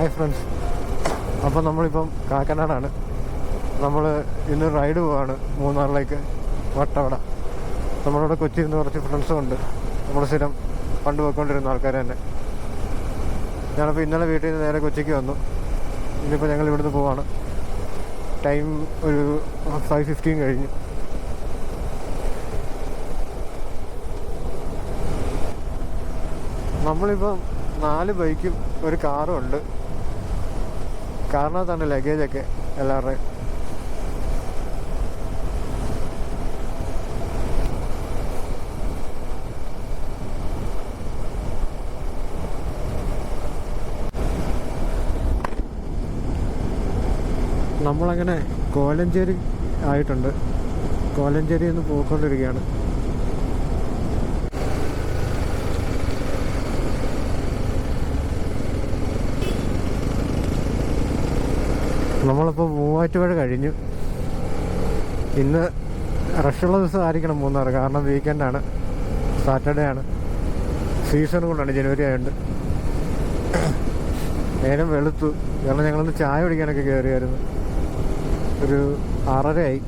Hi friends. അപ്പം നമ്മളിപ്പം കാക്കനാടാണ്. നമ്മൾ ഇന്ന് റൈഡ് പോവാണ് മൂന്നാറിലേക്ക്, വട്ടവട. നമ്മളിവിടെ കൊച്ചിയിൽ നിന്ന് കുറച്ച് ഫ്രണ്ട്സും ഉണ്ട്. നമ്മൾ സ്ഥിരം പണ്ട് പോയിക്കൊണ്ടിരുന്ന ആൾക്കാർ തന്നെ. ഞാനപ്പോൾ ഇന്നലെ വീട്ടിൽ നിന്ന് നേരെ കൊച്ചിക്ക് വന്നു. ഇന്നിപ്പോൾ ഞങ്ങൾ ഇവിടുന്ന് പോവാണ്. ടൈം ഒരു 5:15 കഴിഞ്ഞു. നമ്മളിപ്പം 4 ബൈക്കും ഒരു കാറും ഉണ്ട്. കാറിനകത്താണ് ലഗേജൊക്കെ എല്ലാവരുടെയും. നമ്മളങ്ങനെ കോലഞ്ചേരി ആയിട്ടുണ്ട്. കോലഞ്ചേരി നിന്ന് പോയിക്കൊണ്ടിരിക്കുകയാണ്. നമ്മളിപ്പോൾ മൂവാറ്റുപുഴ കഴിഞ്ഞു. ഇന്ന് റഷുള്ള ദിവസം ആയിരിക്കണം മൂന്നാറ്. കാരണം വീക്കെൻഡാണ്, സാറ്റർഡേ ആണ്. സീസൺ കൊണ്ടാണ്, ജനുവരി ആയതുകൊണ്ട്. നേരം വെളുത്തു. കാരണം ഞങ്ങളൊന്ന് ചായ കുടിക്കാനൊക്കെ കയറിയായിരുന്നു. ഒരു 6:30 ആയി.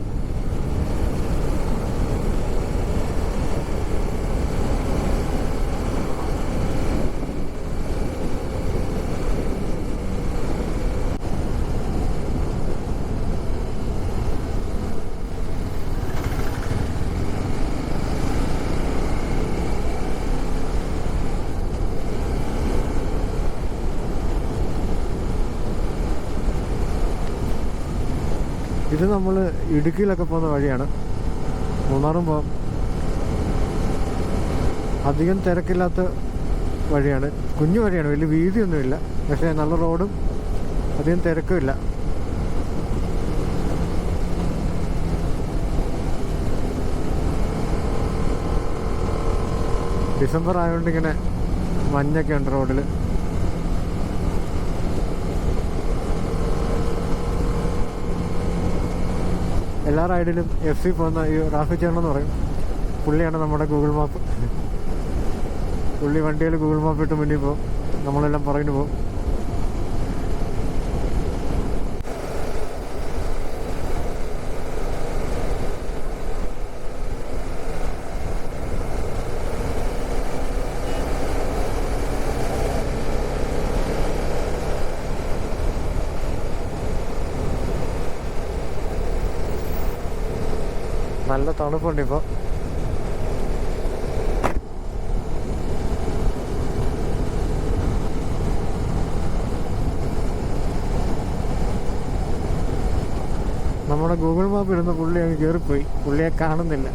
ഇത് നമ്മൾ ഇടുക്കിയിലൊക്കെ പോകുന്ന വഴിയാണ്. മൂന്നാറും പോകാം. അധികം തിരക്കില്ലാത്ത വഴിയാണ്. കുഞ്ഞു വഴിയാണ്, വലിയ വീതിയൊന്നുമില്ല. പക്ഷേ നല്ല റോഡും അധികം തിരക്കുമില്ല. ഡിസംബർ ആയതുകൊണ്ട് ഇങ്ങനെ മഞ്ഞൊക്കെ ഉണ്ട് റോഡിൽ. എല്ലാ റൈഡിലും FC പോകുന്ന ഈ റാഫി ചേട്ടനെന്ന് പറയും. പുള്ളിയാണ് നമ്മുടെ ഗൂഗിൾ മാപ്പ്. പുള്ളി വണ്ടിയിൽ ഗൂഗിൾ മാപ്പ് ഇട്ട് മുന്നിൽ പോകും, നമ്മളെല്ലാം പുറകിന് പോകും. നല്ല തണുപ്പുണ്ട് ഇപ്പോൾ. നമ്മുടെ ഗൂഗിൾ മാപ്പ് ഇടുന്ന പുള്ളി അങ്ങ് കയറിപ്പോയി. പുള്ളിയെ കാണുന്നില്ല.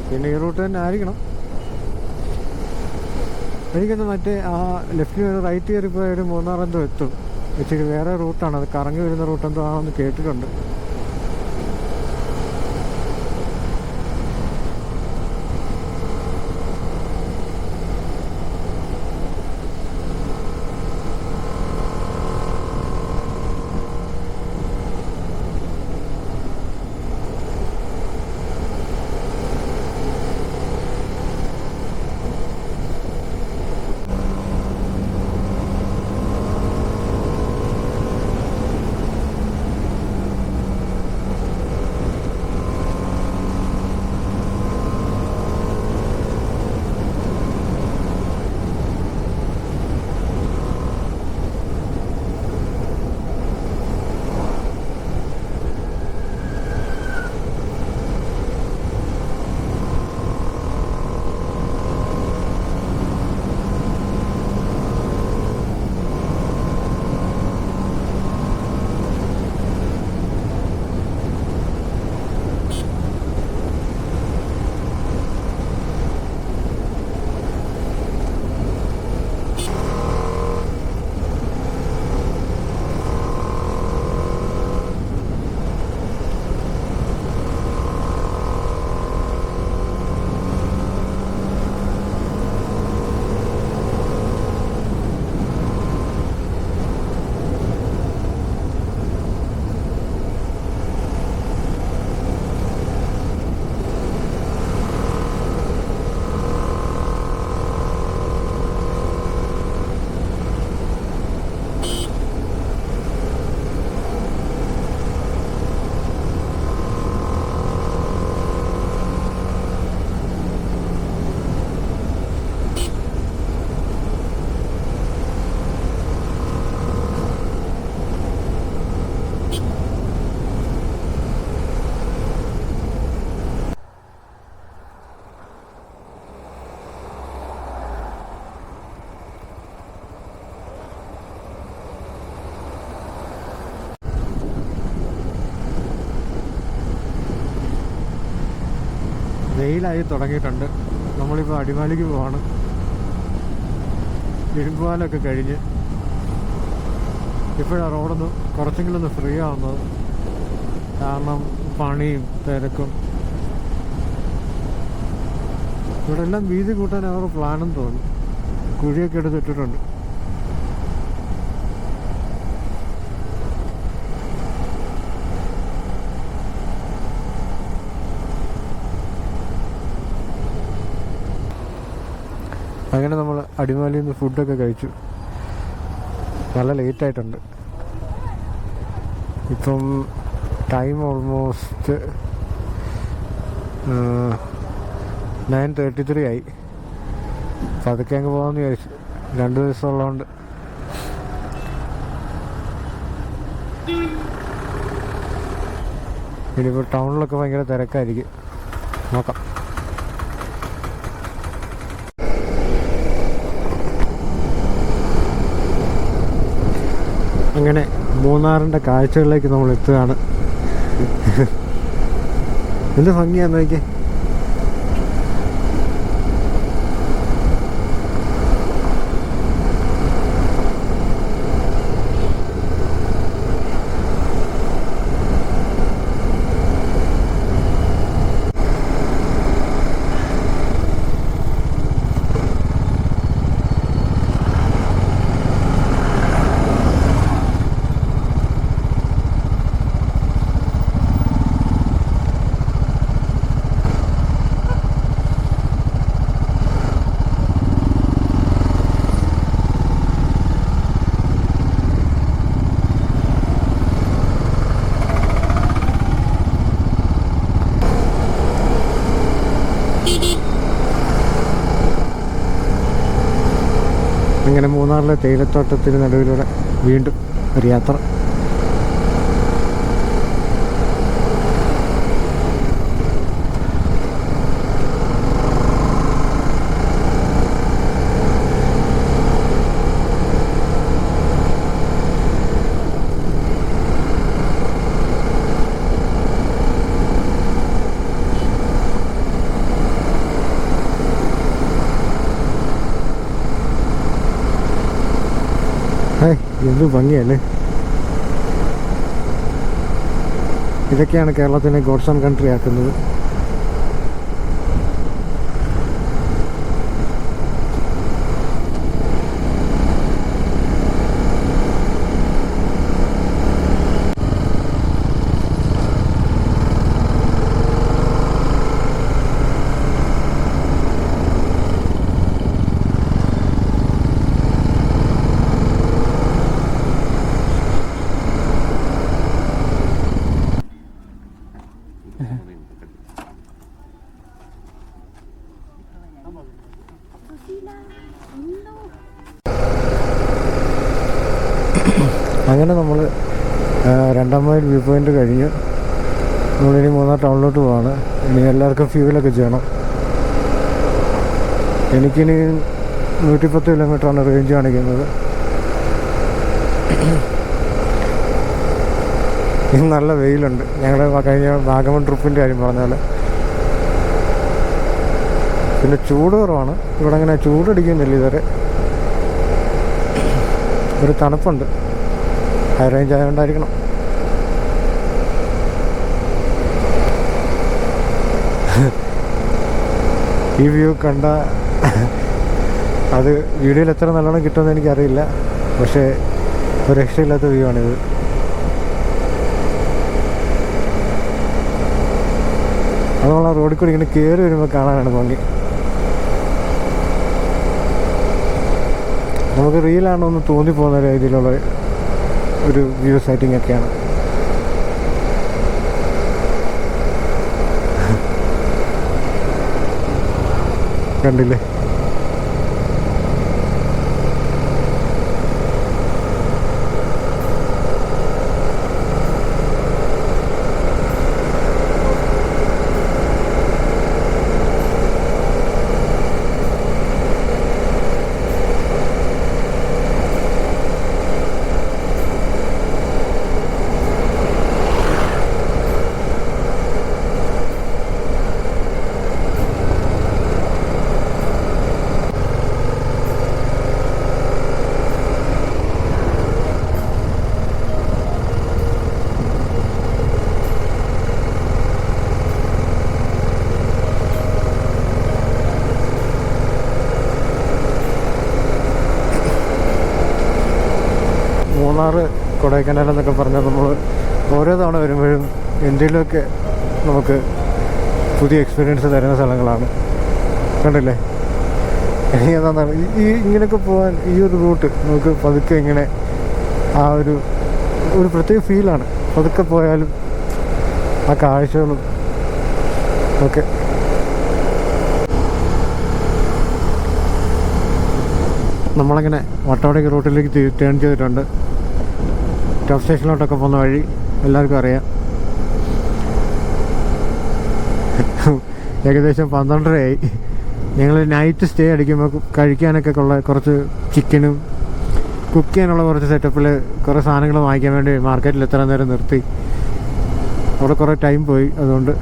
പിന്നെ ഈ റൂട്ട് തന്നെ ആയിരിക്കണം. എനിക്കൊന്ന് മറ്റേ ആ ലെഫ്റ്റിൽ റൈറ്റ് കയറിപ്പോയ ഒരു മൂന്നാറെന്തോ എത്തും. ഇച്ചിരി വേറെ റൂട്ടാണ്, അത് കറങ്ങി വരുന്ന റൂട്ടെന്തോ ആണെന്ന് കേട്ടിട്ടുണ്ട്. വെയിലായി തുടങ്ങിയിട്ടുണ്ട്. നമ്മളിപ്പോൾ അടിമാലിക്ക് പോവാണ്. ഇരുമ്പുപാലൊക്കെ കഴിഞ്ഞ് ഇപ്പോഴാണ് റോഡൊന്ന് കുറച്ചെങ്കിലും ഒന്ന് ഫ്രീ ആവുന്നത്. കാരണം പണിയും തിരക്കും. ഇവിടെ എല്ലാം വീതി കൂട്ടാൻ അവർ പ്ലാനെന്ന് തോന്നുന്നു. കുഴിയൊക്കെ എടുത്തിട്ടിട്ടുണ്ട്. അങ്ങനെ നമ്മൾ അടിമാലിയിൽ നിന്ന് ഫുഡൊക്കെ കഴിച്ചു. നല്ല ലേറ്റായിട്ടുണ്ട്. ഇപ്പം ടൈം ഓൾമോസ്റ്റ് 9:33 ആയി. അപ്പം അതൊക്കെ അങ്ങ് പോകാമെന്ന് വിചാരിച്ചു. 2 ദിവസം ഉള്ളതുകൊണ്ട്. ഇനിയിപ്പോൾ ടൗണിലൊക്കെ ഭയങ്കര തിരക്കായിരിക്കും. നോക്കാം. അങ്ങനെ മൂന്നാറിൻ്റെ കാഴ്ചകളിലേക്ക് നമ്മൾ എത്തുകയാണ്. എന്ത് ഭംഗിയാന്ന് നോക്കിയേ. അങ്ങനെ മൂന്നാറിലെ തേയിലത്തോട്ടത്തിന് നടുവിലൂടെ വീണ്ടും ഒരു യാത്ര. എന്ത് ഭംഗിയല്ലേ. ഇതൊക്കെയാണ് കേരളത്തിനെ ഗോഡ്സ് ഓൺ കൺട്രി ആക്കുന്നത്. അങ്ങനെ നമ്മൾ 2 മൈൽ വ്യൂ പോയിൻ്റ് കഴിഞ്ഞ് നമ്മളിനി മൂന്നാർ ടൗണിലോട്ട് പോവാണ്. ഇനി എല്ലാവർക്കും ഫ്യൂവലൊക്കെ ചെയ്യണം. എനിക്കിനി 110 കിലോമീറ്ററാണ് റേഞ്ച് കാണിക്കുന്നത്. ഇന്ന് നല്ല വെയിലുണ്ട്. ഞങ്ങൾ കഴിഞ്ഞ വാഗമൺ ട്രിപ്പിൻ്റെ കാര്യം പറഞ്ഞാൽ. പിന്നെ ചൂട് കുറവാണ് ഇവിടെ. അങ്ങനെ ചൂടടിക്കുന്നില്ല ഇതുവരെ. ഒരു തണുപ്പുണ്ട്. ഹൈ റേഞ്ച് ആയതുകൊണ്ടായിരിക്കണം. ഈ വ്യൂ കണ്ട അത് വീഡിയോയിൽ എത്ര നല്ലോണം കിട്ടുമെന്ന് എനിക്കറിയില്ല. പക്ഷേ ഒരു രക്ഷയില്ലാത്ത വ്യൂ ആണിത്. അത് നമ്മൾ ആ റോഡിൽ കൂടി ഇങ്ങനെ കയറി വരുമ്പോൾ കാണാനാണ് ഭംഗി. നമുക്ക് റിയലാണോ എന്ന് തോന്നിപ്പോകുന്ന രീതിയിലുള്ള ഒരു വ്യൂ സെറ്റിംഗ് ഒക്കെയാണ്. കണ്ടില്ലേ? മൂന്നാർ, കൊടൈക്കനാൽ എന്നൊക്കെ പറഞ്ഞാൽ നമ്മൾ ഓരോ തവണ വരുമ്പോഴും എന്തെങ്കിലുമൊക്കെ നമുക്ക് പുതിയ എക്സ്പീരിയൻസ് തരുന്ന സ്ഥലങ്ങളാണ്. കണ്ടില്ലേ, എനിക്ക് എന്താണ് ഇങ്ങനെയൊക്കെ പോകാൻ ഈ ഒരു റൂട്ട് നമുക്ക് പതുക്കെ ഇങ്ങനെ ആ ഒരു പ്രത്യേക ഫീലാണ്. പതുക്കെ പോയാലും ആ കാഴ്ചകളും ഒക്കെ. നമ്മളങ്ങനെ വട്ടവടയ്ക്ക് റൂട്ടിലേക്ക് ടേൺ ചെയ്തിട്ടുണ്ട്. ടോപ്പ് സ്റ്റേഷനിലോട്ടൊക്കെ പോകുന്ന വഴി എല്ലാവർക്കും അറിയാം. ഏകദേശം 12:30 ഞങ്ങൾ നൈറ്റ് സ്റ്റേ അടിക്കുമ്പോൾ കഴിക്കാനൊക്കെ ഉള്ള കുറച്ച് ചിക്കനും കുക്ക് ചെയ്യാനുള്ള കുറച്ച് സെറ്റപ്പിൽ കുറേ സാധനങ്ങൾ വാങ്ങിക്കാൻ വേണ്ടി മാർക്കറ്റിൽ എത്ര നേരം നിർത്തി. അവിടെ കുറേ ടൈം പോയി. അതുകൊണ്ട്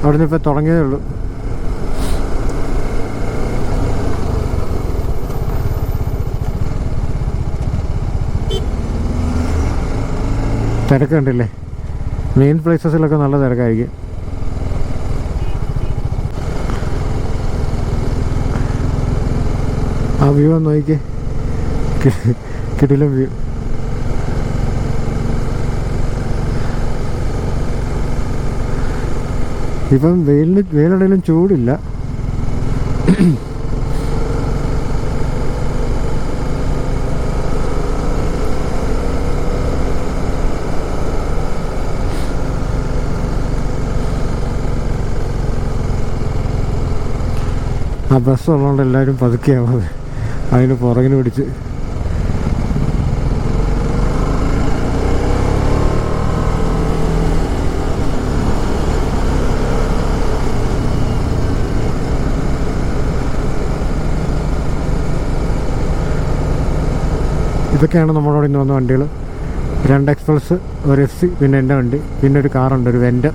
അവിടെ നിന്ന് ഇപ്പോൾ തുടങ്ങിയതേ ഉള്ളൂ. തിരക്ക് കണ്ടില്ലേ, മെയിൻ പ്ലേസസിലൊക്കെ നല്ല തിരക്കായിരിക്കും. ആ വ്യൂ ഒന്ന് നോക്കിക്കേ, കിടിലം വ്യൂ. ഇപ്പം വെയിലുണ്ടെങ്കിലും ചൂടില്ല. ആ ബസ് ഉള്ളതുകൊണ്ട് എല്ലാവരും പതുക്കെയാവുന്നത്, അതിന് പുറകിന് പിടിച്ച്. ഇതൊക്കെയാണ് നമ്മളോട് ഇന്ന് വന്ന വണ്ടികൾ. 2 എക്സ്പ്രസ്, ഒരു FC, പിന്നെ എൻ്റെ വണ്ടി, പിന്നെ ഒരു കാറുണ്ട്, ഒരു വെൻ്റ്.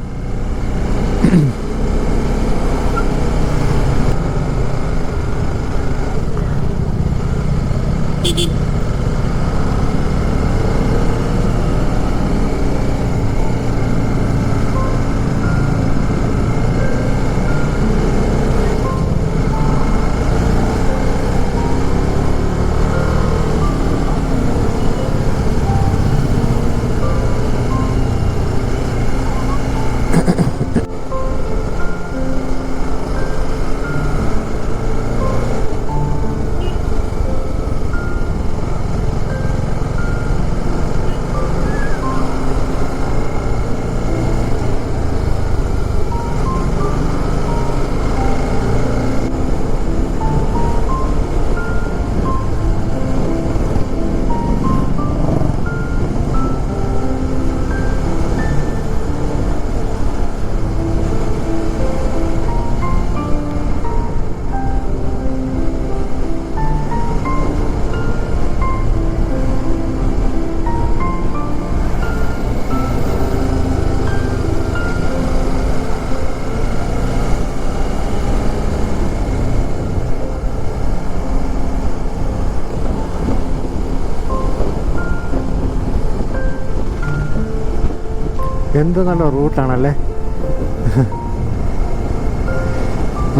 എന്ത് നല്ല റൂട്ടാണല്ലേ.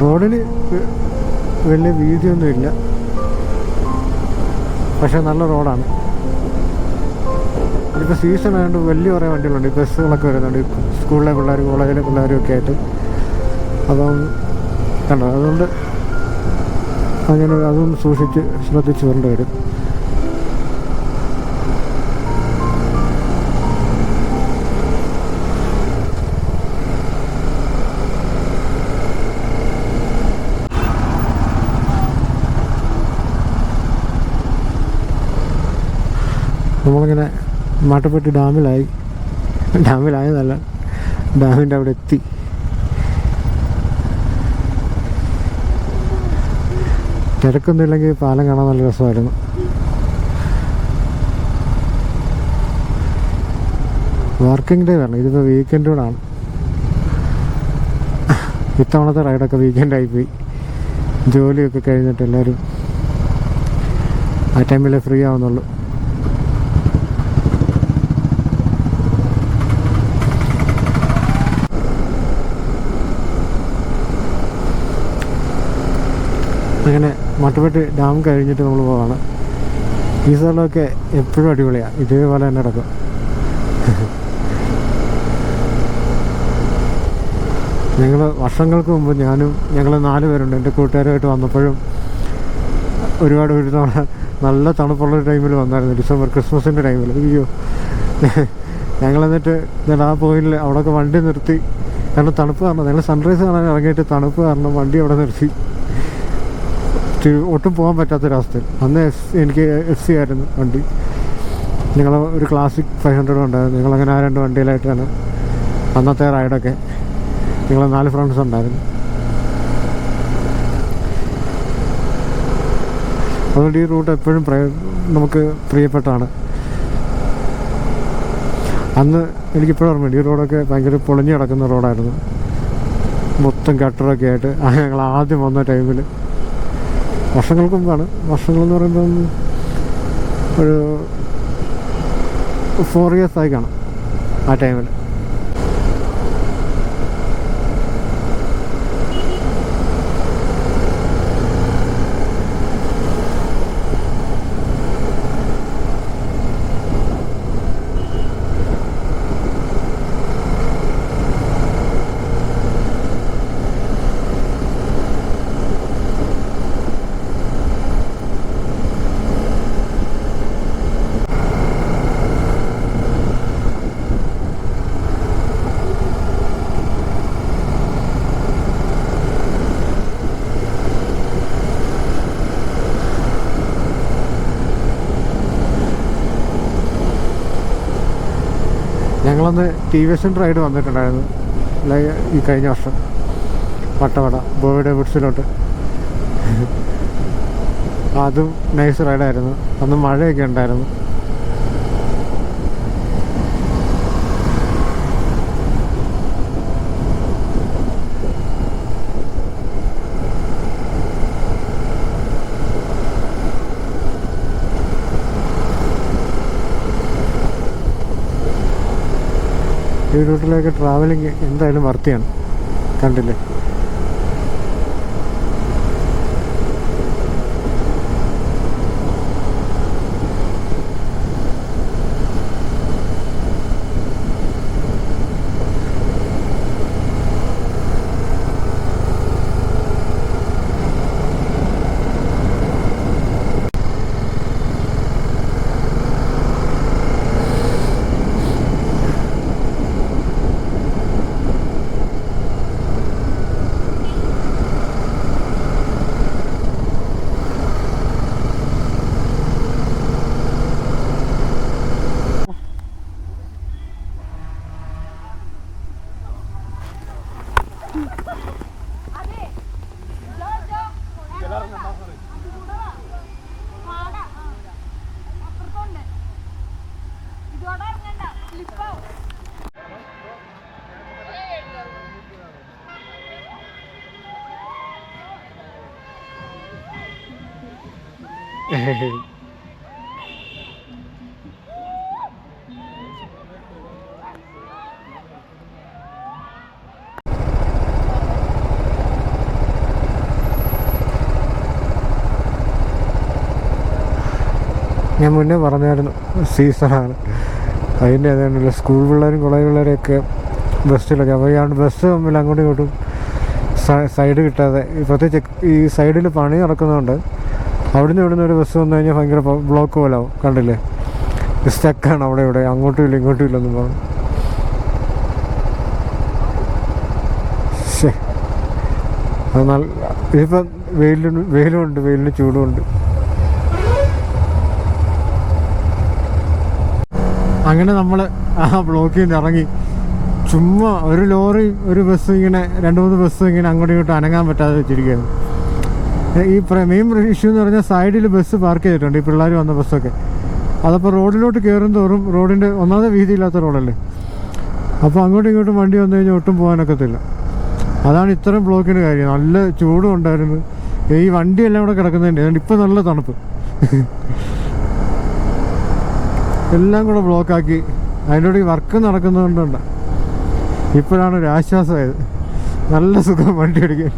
റോഡിന് വലിയ വീതിയൊന്നുമില്ല, പക്ഷെ നല്ല റോഡാണ്. ഇപ്പോൾ സീസൺ ആയതുകൊണ്ട് വലിയ കുറേ വണ്ടികളുണ്ട്. ഈ ബസ്സുകളൊക്കെ വരുന്നുണ്ട്, സ്കൂളിലെ പിള്ളേർ, കോളേജിലെ പിള്ളേരും ഒക്കെ ആയിട്ട്. അപ്പം കണ്ടോ, അതുകൊണ്ട് അങ്ങനെ അതൊന്ന് സൂക്ഷിച്ച് ശ്രദ്ധിച്ച് വരേണ്ടി വരും. നമ്മളിങ്ങനെ മാട്ടുപ്പെട്ടി ഡാമിലായതല്ല, ഡാമിൻ്റെ അവിടെ എത്തി. തിരക്കൊന്നുമില്ലെങ്കിൽ പാലം കാണാൻ നല്ല രസമായിരുന്നു. വർക്കിംഗ് ഡേ വരണം, ഇതിപ്പോൾ വീക്കെൻഡ് കൂടാണ്. ഇത്തവണത്തെ റൈഡൊക്കെ വീക്കെൻഡായിപ്പോയി. ജോലിയൊക്കെ കഴിഞ്ഞിട്ട് എല്ലാവരും ആ ടൈമിലേ ഫ്രീ ആവുന്നുള്ളൂ. അങ്ങനെ മാട്ടുപ്പെട്ടി ഡാം കഴിഞ്ഞിട്ട് നമ്മൾ പോവാണ്. ഈ സ്ഥലമൊക്കെ എപ്പോഴും അടിപൊളിയാണ്, ഇതേപോലെ തന്നെ കിടക്കും. ഞങ്ങൾ വർഷങ്ങൾക്ക് മുമ്പ് ഞങ്ങൾ 4 പേരുണ്ട്, എൻ്റെ കൂട്ടുകാരുമായിട്ട് വന്നപ്പോഴും ഒരുപാട് ഒരു തവണ നല്ല തണുപ്പുള്ള ടൈമിൽ വന്നായിരുന്നു, ഡിസംബർ ക്രിസ്മസിൻ്റെ ടൈമിൽ. അയ്യോ, ഞങ്ങളെന്നിട്ട് ആ പോയിന്റിൽ അവിടെയൊക്കെ വണ്ടി നിർത്തി, കാരണം തണുപ്പ് കാരണം ഞങ്ങൾ സൺറൈസ് കാണാൻ ഇറങ്ങിയിട്ട് തണുപ്പ് കാരണം വണ്ടി അവിടെ നിർത്തി, ഒട്ടും പോകാൻ പറ്റാത്തൊരവസ്ഥയിൽ. അന്ന് എനിക്ക് FC ആയിരുന്നു വണ്ടി. ഞങ്ങൾ ഒരു ക്ലാസിക് 500 ഉണ്ടായിരുന്നു. ഞങ്ങളങ്ങനെ 2 വണ്ടിയിലായിട്ടാണ് അന്നത്തെ റൈഡൊക്കെ. ഞങ്ങൾ 4 ഫ്രണ്ട്സ് ഉണ്ടായിരുന്നു. അതുകൊണ്ട് ഈ റൂട്ട് എപ്പോഴും നമുക്ക് പ്രിയപ്പെട്ടാണ്. അന്ന് എനിക്കിപ്പോഴും ഓർമ്മയുണ്ട്, ഈ റോഡൊക്കെ ഭയങ്കര പൊളിഞ്ഞു കിടക്കുന്ന റോഡായിരുന്നു, മൊത്തം ഗട്ടറൊക്കെ ആയിട്ട്. ഞങ്ങൾ ആദ്യം വന്ന ടൈമിൽ, വർഷങ്ങൾക്ക് മുമ്പാണ്. വർഷങ്ങളെന്ന് പറയുമ്പം ഒരു 4 years ആയി കാണും ആ ടൈമിൽ. ഞങ്ങളന്ന് TVS റൈഡ് വന്നിട്ടുണ്ടായിരുന്നു ഈ കഴിഞ്ഞ വർഷം, വട്ടവട ബോയുടെ വുഡ്സിലോട്ട്. അതും നൈസ് റൈഡായിരുന്നു. അന്ന് മഴയൊക്കെ ഉണ്ടായിരുന്നു. ഈ റൂട്ടിലേക്ക് ട്രാവലിങ് എന്തായാലും വർത്തിയാണ്, കണ്ടില്ലേ? ഞാൻ മുന്നേ പറഞ്ഞായിരുന്നു സീസണാണ്, അതിൻ്റെ അതാണല്ലോ സ്കൂൾ പിള്ളേരും കോളേജ് പിള്ളേരെയൊക്കെ ബസ്സിലൊക്കെ. അപ്പോൾ ഇയാൾ ബസ് തമ്മിൽ അങ്ങോട്ടും ഇങ്ങോട്ടും സൈഡ് കിട്ടാതെ, പ്രത്യേകിച്ച് ഈ സൈഡിൽ പണി നടക്കുന്നതുകൊണ്ട് അവിടുന്ന് ഇവിടുന്ന് ഒരു ബസ് വന്നു കഴിഞ്ഞാൽ ഭയങ്കര ബ്ലോക്ക് പോലെ ആവും, കണ്ടില്ലേ? സ്റ്റക്കാണ് അവിടെ ഇവിടെ, അങ്ങോട്ടും ഇല്ല ഇങ്ങോട്ടും ഇല്ലെന്നും പറഞ്ഞു. അത് നല്ല ഇതിപ്പം വെയിലുണ്ട്, വെയിലിന് ചൂടുമുണ്ട്. അങ്ങനെ നമ്മൾ ആ ബ്ലോക്കിൽ നിന്ന് ഇറങ്ങി ചുമ്മാ ഒരു ലോറി ഒരു ബസ് ഇങ്ങനെ 2-3 ബസ് ഇങ്ങനെ അങ്ങോട്ടും ഇങ്ങോട്ടും അനങ്ങാൻ പറ്റാതെ വെച്ചിരിക്കുകയാണ്. ഈ മെയിൻ ഇഷ്യൂ എന്ന് പറഞ്ഞാൽ സൈഡിൽ ബസ് പാർക്ക് ചെയ്തിട്ടുണ്ട്, ഈ പിള്ളേർ വന്ന ബസ്സൊക്കെ. അതപ്പോൾ റോഡിലോട്ട് കയറും തോറും റോഡിൻ്റെ ഒന്നാമത്തെ വീതിയില്ലാത്ത റോഡല്ലേ, അപ്പോൾ അങ്ങോട്ടും ഇങ്ങോട്ടും വണ്ടി വന്നു കഴിഞ്ഞാൽ ഒട്ടും പോകാനൊക്കത്തില്ല. അതാണ് ഇത്രയും ബ്ലോക്കിന് കാര്യം. നല്ല ചൂടും ഉണ്ടായിരുന്നു, ഈ വണ്ടിയെല്ലാം കൂടെ കിടക്കുന്നതിൻ്റെ. അതുകൊണ്ട് ഇപ്പോൾ നല്ല തണുപ്പ്, എല്ലാം കൂടെ ബ്ലോക്കാക്കി. അതിൻ്റെ കൂടെ ഈ വർക്ക് നടക്കുന്നതുകൊണ്ടുണ്ട് ഇപ്പോഴാണ് ഒരു ആശ്വാസമായത്. നല്ല സുഖം വണ്ടി ഓടിക്കാൻ.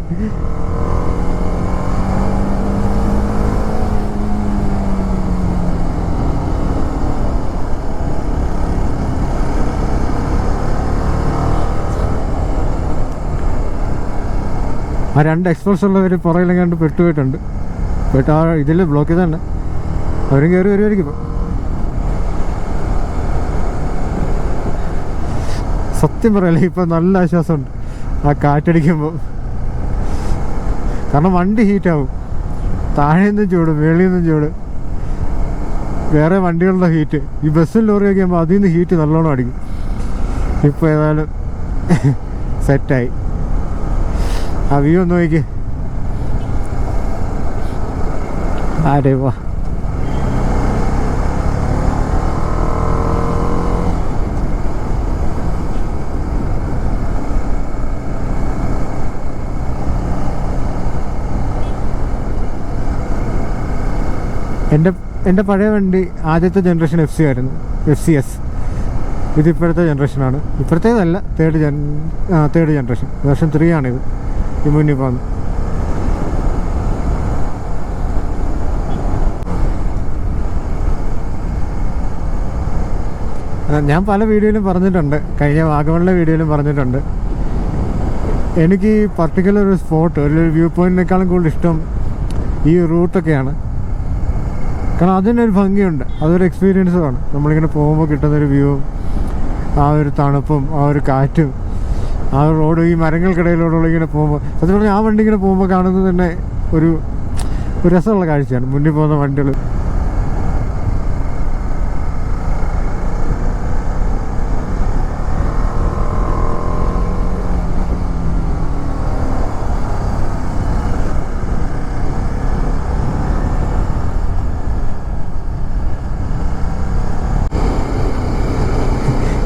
ആ 2 എക്സ്പ്രസ് ഉള്ളവർ പുറകിലെങ്ങാണ്ട് പെട്ടുപോയിട്ടുണ്ട്. പോയിട്ട് ആ ഇതിൽ ബ്ലോക്ക് ചെയ്താണ്. അവരും കയറി വരുമായിരിക്കും ഇപ്പം. സത്യം പറയല്ലേ, ഇപ്പം നല്ല ആശ്വാസമുണ്ട് ആ കാറ്റടിക്കുമ്പോൾ. കാരണം വണ്ടി ഹീറ്റാവും. താഴെ നിന്നും ചൂട്, മേളിൽ നിന്നും ചൂട്, വേറെ വണ്ടികളുടെ ഹീറ്റ്. ഈ ബസ്സും ലോറിയൊക്കെ ആകുമ്പോൾ അതിൽ നിന്ന് ഹീറ്റ് നല്ലോണം അടിക്കും. ഇപ്പോൾ ഏതായാലും സെറ്റായി. ആ വ്യൂ ഒന്ന് നോക്കി. ആരേ വാ. എൻ്റെ പഴയ വണ്ടി ആദ്യത്തെ ജനറേഷൻ FC ആയിരുന്നു, FCS. ഇതിപ്പോഴത്തെ ജനറേഷനാണ്. ഇപ്പോഴത്തേതല്ല, തേർഡ് ജനറേഷൻ, വേർഷൻ 3 ആണിത്. ഈ മുന്നിൽ പോകുന്നത്. ഞാൻ പല വീഡിയോയിലും പറഞ്ഞിട്ടുണ്ട്, കഴിഞ്ഞ വാഗമണിലെ വീഡിയോയിലും പറഞ്ഞിട്ടുണ്ട്, എനിക്ക് ഈ പർട്ടിക്കുലർ ഒരു സ്പോട്ട്, ഒരു വ്യൂ പോയിന്റിനേക്കാളും കൂടുതൽ ഇഷ്ടം ഈ റൂട്ടൊക്കെയാണ്. കാരണം അതിനൊരു ഭംഗിയുണ്ട്, അതൊരു എക്സ്പീരിയൻസുമാണ്. നമ്മളിങ്ങനെ പോകുമ്പോൾ കിട്ടുന്നൊരു വ്യൂവും ആ ഒരു തണുപ്പും ആ ഒരു കാറ്റും ആ റോഡ്, ഈ മരങ്ങൾക്കിടയിലൂടെ ഇങ്ങനെ പോകുമ്പോൾ, സത്യം പറഞ്ഞാൽ ആ വണ്ടി ഇങ്ങനെ പോകുമ്പോൾ കാണുന്നത് തന്നെ ഒരു രസമുള്ള കാഴ്ചയാണ്. മുന്നിൽ പോകുന്ന വണ്ടികൾ.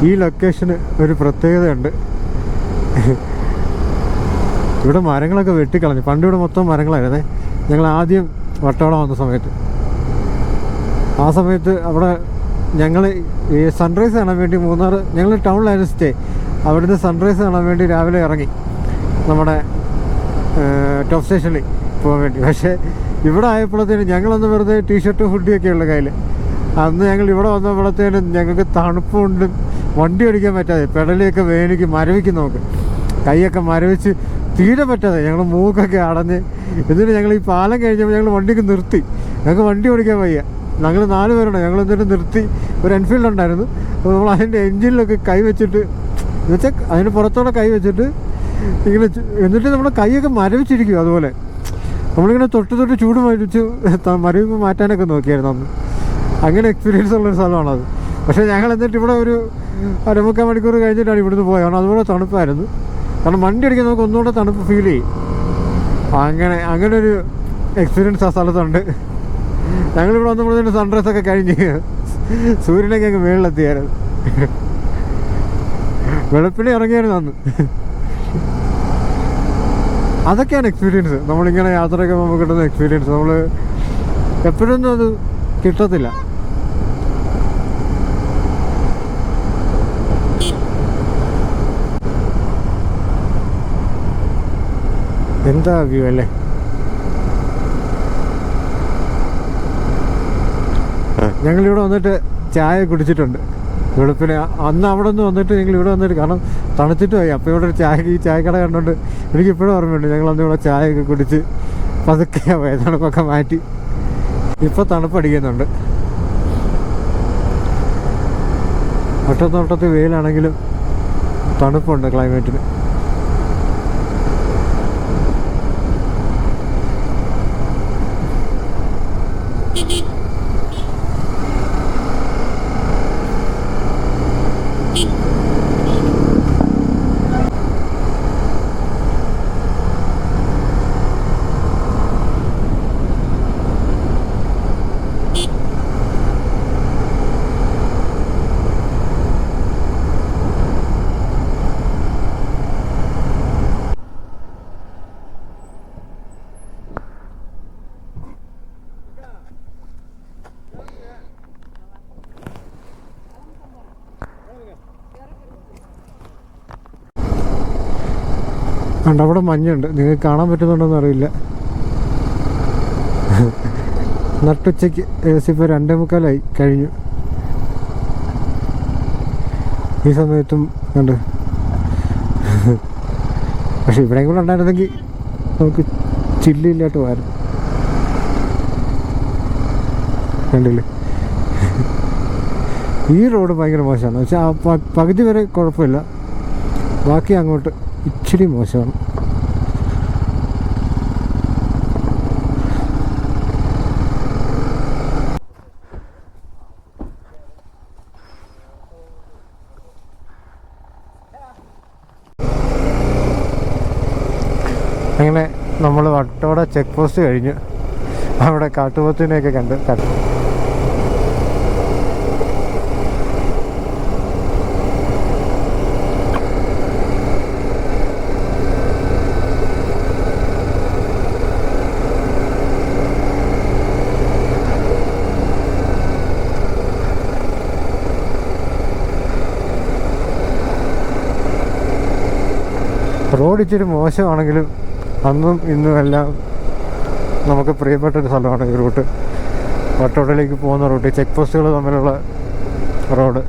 ഈ ലൊക്കേഷന് ഒരു പ്രത്യേകതയുണ്ട്. ഇവിടെ മരങ്ങളൊക്കെ വെട്ടിക്കളഞ്ഞു. പണ്ട് ഇവിടെ മൊത്തം മരങ്ങളായിരുന്നേ. ഞങ്ങൾ ആദ്യം വട്ടവട വന്ന സമയത്ത്, ആ സമയത്ത് അവിടെ ഞങ്ങൾ ഈ സൺറൈസ് കാണാൻ വേണ്ടി മൂന്നാർ, ഞങ്ങൾ ടൗണിലായിരുന്നു സ്റ്റേ. അവിടുന്ന് സൺറൈസ് കാണാൻ വേണ്ടി രാവിലെ ഇറങ്ങി നമ്മുടെ ടോപ്പ് സ്റ്റേഷനിൽ പോകാൻ വേണ്ടി. പക്ഷേ ഇവിടെ ആയപ്പോഴത്തേനും ഞങ്ങളൊന്ന് വെറുതെ ടീഷർട്ടും ഹുഡിയൊക്കെ ഉള്ള കയ്യിൽ. അന്ന് ഞങ്ങൾ ഇവിടെ വന്നപ്പോഴത്തേനും ഞങ്ങൾക്ക് തണുപ്പുണ്ട്, വണ്ടി ഓടിക്കാൻ പറ്റാതെ, പെടലിയൊക്കെ വേനിക്ക് മരവിക്കും. നമുക്ക് കൈയൊക്കെ മരവിച്ച് തീരെ പറ്റാതെ ഞങ്ങൾ മൂക്കൊക്കെ അടഞ്ഞ്. എന്നിട്ട് ഞങ്ങൾ ഈ പാലം കഴിഞ്ഞപ്പോൾ ഞങ്ങൾ വണ്ടിക്ക് നിർത്തി. ഞങ്ങൾക്ക് വണ്ടി ഓടിക്കാൻ വയ്യ. ഞങ്ങൾ 4 പേരുണ്ട്. ഞങ്ങൾ എന്നിട്ട് നിർത്തി. ഒരു എൻഫീൽഡ് ഉണ്ടായിരുന്നു. അപ്പോൾ നമ്മൾ അതിൻ്റെ എൻജിനിലൊക്കെ കൈ വെച്ചിട്ട്, എന്നുവെച്ചാൽ അതിന് പുറത്തോടെ കൈ വെച്ചിട്ട് ഇങ്ങനെ, എന്നിട്ട് നമ്മുടെ കൈയൊക്കെ മരവിച്ചിരിക്കും. അതുപോലെ നമ്മളിങ്ങനെ തൊട്ട് ചൂട് മരിച്ച് മരവിപ്പ് മാറ്റാനൊക്കെ നോക്കിയായിരുന്നു അന്ന്. അങ്ങനെ എക്സ്പീരിയൻസ് ഉള്ളൊരു സ്ഥലമാണത്. പക്ഷേ ഞങ്ങൾ എന്നിട്ട് ഇവിടെ ഒരു 1.25 മണിക്കൂർ കഴിഞ്ഞിട്ടാണ് ഇവിടുന്ന് പോയത്. കാരണം അതുപോലെ തണുപ്പായിരുന്നു. കാരണം വണ്ടി അടിക്കാൻ നമുക്ക് ഒന്നുകൂടെ തണുപ്പ് ഫീൽ ചെയ്യും. അങ്ങനെ ഒരു എക്സ്പീരിയൻസ് ആ സ്ഥലത്തുണ്ട്. ഞങ്ങളിവിടെ വന്നപ്പോഴത്തേന് സൺറൈസൊക്കെ കഴിഞ്ഞ് സൂര്യനൊക്കെ അങ്ങ് മേളിലെത്തിയായിരുന്നു. വെളുപ്പിനെ ഇറങ്ങിയായിരുന്നു അന്ന്. അതൊക്കെയാണ് എക്സ്പീരിയൻസ്. നമ്മളിങ്ങനെ യാത്രയൊക്കെ നമുക്ക് കിട്ടുന്ന എക്സ്പീരിയൻസ്. നമ്മൾ എപ്പോഴൊന്നും അത് കിട്ടത്തില്ല. എന്താ വ്യൂ അല്ലേ. ഞങ്ങളിവിടെ വന്നിട്ട് ചായ കുടിച്ചിട്ടുണ്ട് വെളുപ്പിനെ. അന്ന് അവിടെ നിന്ന് വന്നിട്ട് ഞങ്ങൾ ഇവിടെ വന്നിട്ട്, കാരണം തണുത്തിട്ട് പോയി. അപ്പോൾ ഇവിടെ ഒരു ഈ ചായക്കട കണ്ടുകൊണ്ട് എനിക്കിപ്പോഴും ഓർമ്മയുണ്ട്. ഞങ്ങൾ അന്ന് ഇവിടെ ചായയൊക്കെ കുടിച്ച് പതുക്കെ പോയി, തണുപ്പൊക്കെ മാറ്റി. ഇപ്പോൾ തണുപ്പടിക്കുന്നുണ്ട്. ഒട്ടത്തോട്ടത്തിൽ വെയിലാണെങ്കിലും തണുപ്പുണ്ട് ക്ലൈമറ്റിന്. കണ്ട അവിടെ മഞ്ഞുണ്ട്. നിങ്ങൾക്ക് കാണാൻ പറ്റുന്നുണ്ടോന്ന് അറിയില്ല. നട്ടുച്ചയ്ക്ക് ഏകദേശം ഇപ്പോൾ 2:45 കഴിഞ്ഞു. ഈ സമയത്തും കണ്ട്. പക്ഷെ ഇവിടെ കൂടെ ഉണ്ടായിരുന്നെങ്കിൽ നമുക്ക് ചില്ലില്ലാട്ട് വരാം. കണ്ടില്ലേ, ഈ റോഡ് ഭയങ്കര മോശമാണ്. പക്ഷെ ആ പകുതി വരെ കുഴപ്പമില്ല, ബാക്കി അങ്ങോട്ട് ഇച്ചിരി മോശമാണ്. അങ്ങനെ നമ്മൾ വട്ടവട ചെക്ക് പോസ്റ്റ് കഴിഞ്ഞ് അവിടെ കാട്ടുപോത്തിനെയൊക്കെ കണ്ട് റോഡ് ഇച്ചിരി മോശമാണെങ്കിലും അന്നും ഇന്നും എല്ലാം നമുക്ക് പ്രിയപ്പെട്ടൊരു സ്ഥലമാണ് ഈ റൂട്ട്. വട്ടവടയിലേക്ക് പോകുന്ന റൂട്ട്, ചെക്ക് പോസ്റ്റുകൾ തമ്മിലുള്ള റോഡ്.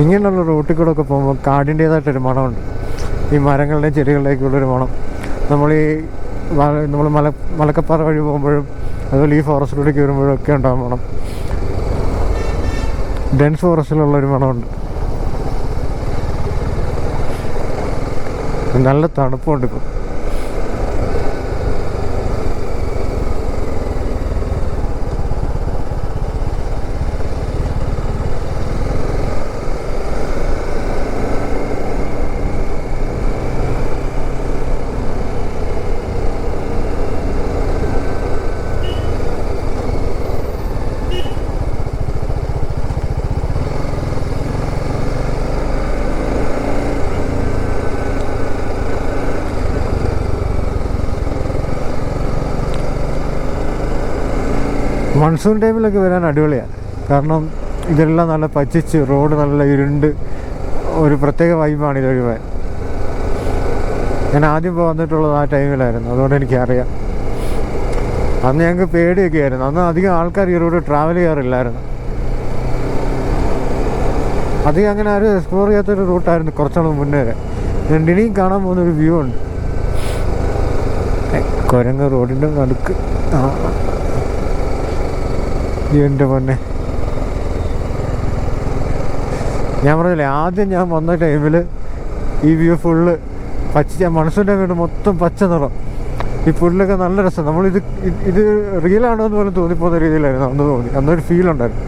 ഇങ്ങനെയുള്ള റൂട്ടിൽ കൂടെ ഒക്കെ പോകുമ്പോൾ കാടിൻ്റേതായിട്ടൊരു മണമുണ്ട്. ഈ മരങ്ങളുടെയും ചെടികളുടെയൊക്കെയുള്ളൊരു മണം. നമ്മൾ മലക്കപ്പാറ വഴി പോകുമ്പോഴും അതുപോലെ ഈ ഫോറസ്റ്റിലൂടെയൊക്കെ വരുമ്പോഴും ഒക്കെ ഉണ്ടാകും മണം. ഡെൻസ് ഫോറസ്റ്റിലുള്ളൊരു മണമുണ്ട്. നല്ല തണുപ്പുണ്ട് ഇപ്പം. മൺസൂൺ ടൈമിലൊക്കെ വരാൻ അടിപൊളിയാണ്. കാരണം ഇതെല്ലാം നല്ല പച്ചിച്ച്, റോഡ് നല്ല ഇരുണ്ട്, ഒരു പ്രത്യേക വൈബാണ് ഇതൊരു പോയാൽ. ഞാൻ ആദ്യം വന്നിട്ടുള്ളത് ആ ടൈമിലായിരുന്നു, അതുകൊണ്ട് എനിക്കറിയാം. അന്ന് ഞങ്ങൾക്ക് പേടിയൊക്കെ ആയിരുന്നു. അന്ന് അധികം ആൾക്കാർ ഈ റോഡ് ട്രാവൽ ചെയ്യാറില്ലായിരുന്നു. അധികം അങ്ങനെ ആരും എക്സ്പ്ലോർ ചെയ്യാത്തൊരു റൂട്ടായിരുന്നു കുറച്ചാൾ മുന്നേ വരെ. ഇനിയും കാണാൻ പോകുന്നൊരു വ്യൂ ഉണ്ട്. കുരങ്ങ് റോഡിൻ്റെ നടുക്ക്. എൻ്റെ പൊന്നെ, ഞാൻ പറഞ്ഞില്ലേ ആദ്യം ഞാൻ വന്ന ടൈമിൽ ഈ വ്യൂ ഫുള്ള് പച്ച, മൺസൂൺ ടൈമിൽ മൊത്തം പച്ച നിറം. ഈ പുല്ലൊക്കെ നല്ല രസം. ഇത് റിയലാണോ എന്ന് പോലും തോന്നിപ്പോകുന്ന രീതിയിലായിരുന്നു അന്ന് തോന്നി. അന്നൊരു ഫീൽ ഉണ്ടായിരുന്നു.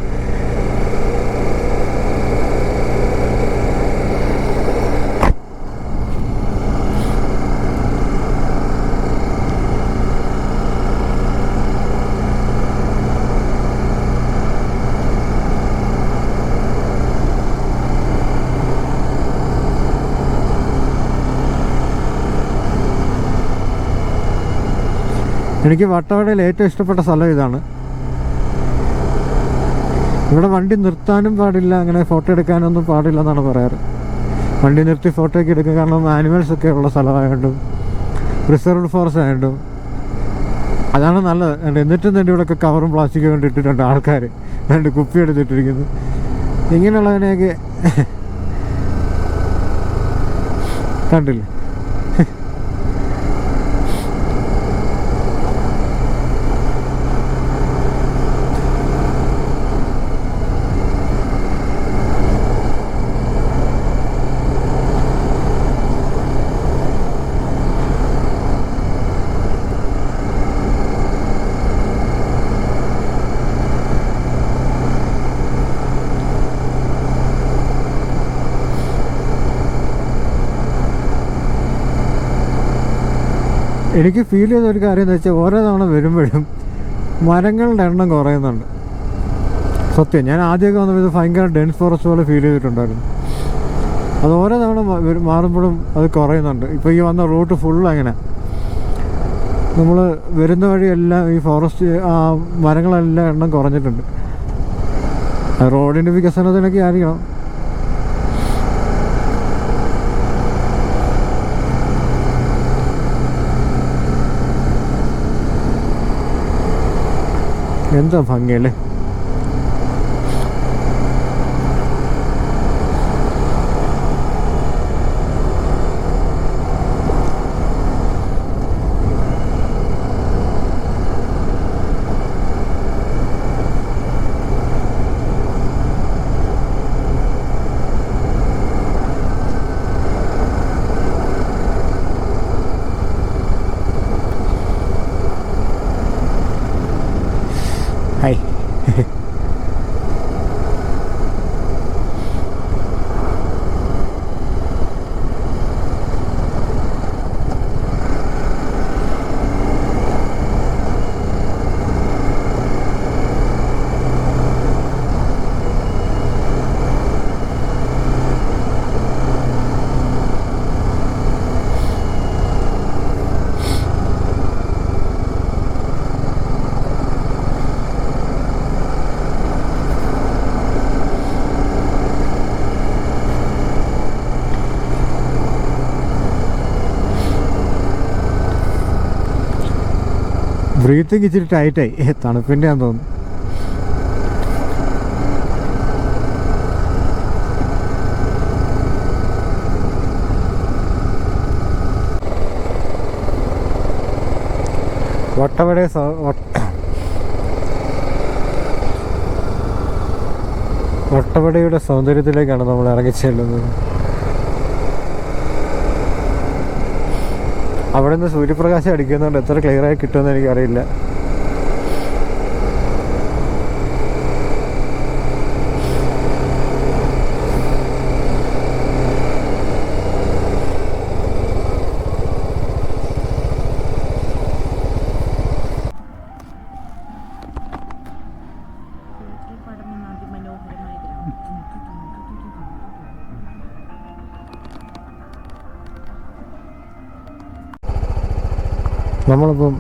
എനിക്ക് വട്ടവടയിൽ ഏറ്റവും ഇഷ്ടപ്പെട്ട സ്ഥലം ഇതാണ്. ഇവിടെ വണ്ടി നിർത്താനും പാടില്ല, അങ്ങനെ ഫോട്ടോ എടുക്കാനൊന്നും പാടില്ല എന്നാണ് പറയാറ്. വണ്ടി നിർത്തി ഫോട്ടോ ഒക്കെ എടുക്കുക, കാരണം ആനിമൽസ് ഒക്കെ ഉള്ള സ്ഥലമായതുകൊണ്ടും റിസർവ്ഡ് ഫോറസ്റ്റ് ആയതുകൊണ്ടും അതാണ് നല്ലത്. എന്നിട്ടും തന്നെ ഇവിടെയൊക്കെ കവറും പ്ലാസ്റ്റിക്കും കൊണ്ട് ഇട്ടിട്ടുണ്ട് ആൾക്കാർ. 2 കുപ്പി എടുത്തിട്ടിരിക്കുന്നു. ഇങ്ങനെയുള്ളതിനെയൊക്കെ കണ്ടില്ലേ. എനിക്ക് ഫീൽ ചെയ്ത ഒരു കാര്യം എന്ന് വെച്ചാൽ, ഓരോ തവണ വരുമ്പോഴും മരങ്ങളുടെ എണ്ണം കുറയുന്നുണ്ട്. സത്യം, ഞാൻ ആദ്യമൊക്കെ വന്നപ്പോൾ ഇത് ഭയങ്കര ഡെൻസ് ഫോറസ്റ്റ് പോലെ ഫീൽ ചെയ്തിട്ടുണ്ടായിരുന്നു. അത് ഓരോ തവണ മാറുമ്പോഴും അത് കുറയുന്നുണ്ട്. ഇപ്പോൾ ഈ വന്ന റൂട്ട് ഫുള്ള് അങ്ങനെ, നമ്മൾ വരുന്ന വഴിയെല്ലാം ഈ ഫോറസ്റ്റ് മരങ്ങളെല്ലാം എണ്ണം കുറഞ്ഞിട്ടുണ്ട്. റോഡിൻ്റെ വികസനത്തിനൊക്കെ ആയിരിക്കണം. എന്താ ഭംഗിയല്ലേ. ബ്രീത്തിങ് ഇച്ചിരി ടൈറ്റായി, തണുപ്പിൻ്റെ ആണെന്ന് തോന്നുന്നു. വട്ടവടയുടെ സൗന്ദര്യത്തിലേക്കാണ് നമ്മൾ ഇറങ്ങിച്ചെല്ലുന്നത്. അവിടെ നിന്ന് സൂര്യപ്രകാശം അടിക്കുന്നതുകൊണ്ട് എത്ര ക്ലിയറായി കിട്ടുമെന്ന് എനിക്കറിയില്ല. നമ്മളിപ്പം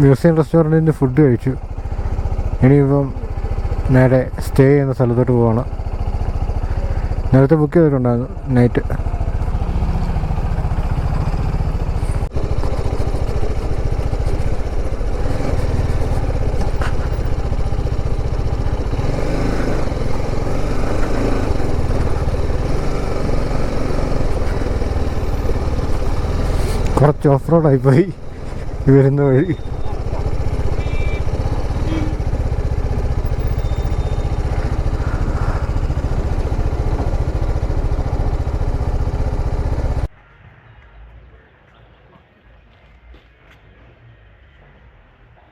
മ്യൂസിയം റെസ്റ്റോറൻറ്റിൻ്റെ ഫുഡ് കഴിച്ചു. ഇനിയിപ്പം നേരെ സ്റ്റേ ചെയ്യുന്ന സ്ഥലത്തോട്ട് പോവാണ്. നേരത്തെ ബുക്ക് ചെയ്തിട്ടുണ്ടായിരുന്നു നൈറ്റ്. കുറച്ച് ഓഫ് റോഡായിപ്പോയി വരുന്ന വഴി.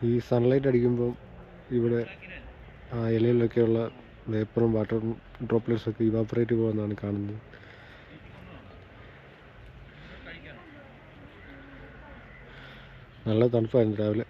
ഈ സൺലൈറ്റ് അടിക്കുമ്പം ഇവിടെ ആ ഇലയിലൊക്കെയുള്ള വേപ്പറും വാട്ടർ ഡ്രോപ്ലെറ്റ്സൊക്കെ ഇവാപ്പറേറ്റ് പോകുന്നതാണ് കാണുന്നത്. നല്ല തണുപ്പായിരുന്നു രാവിലെ.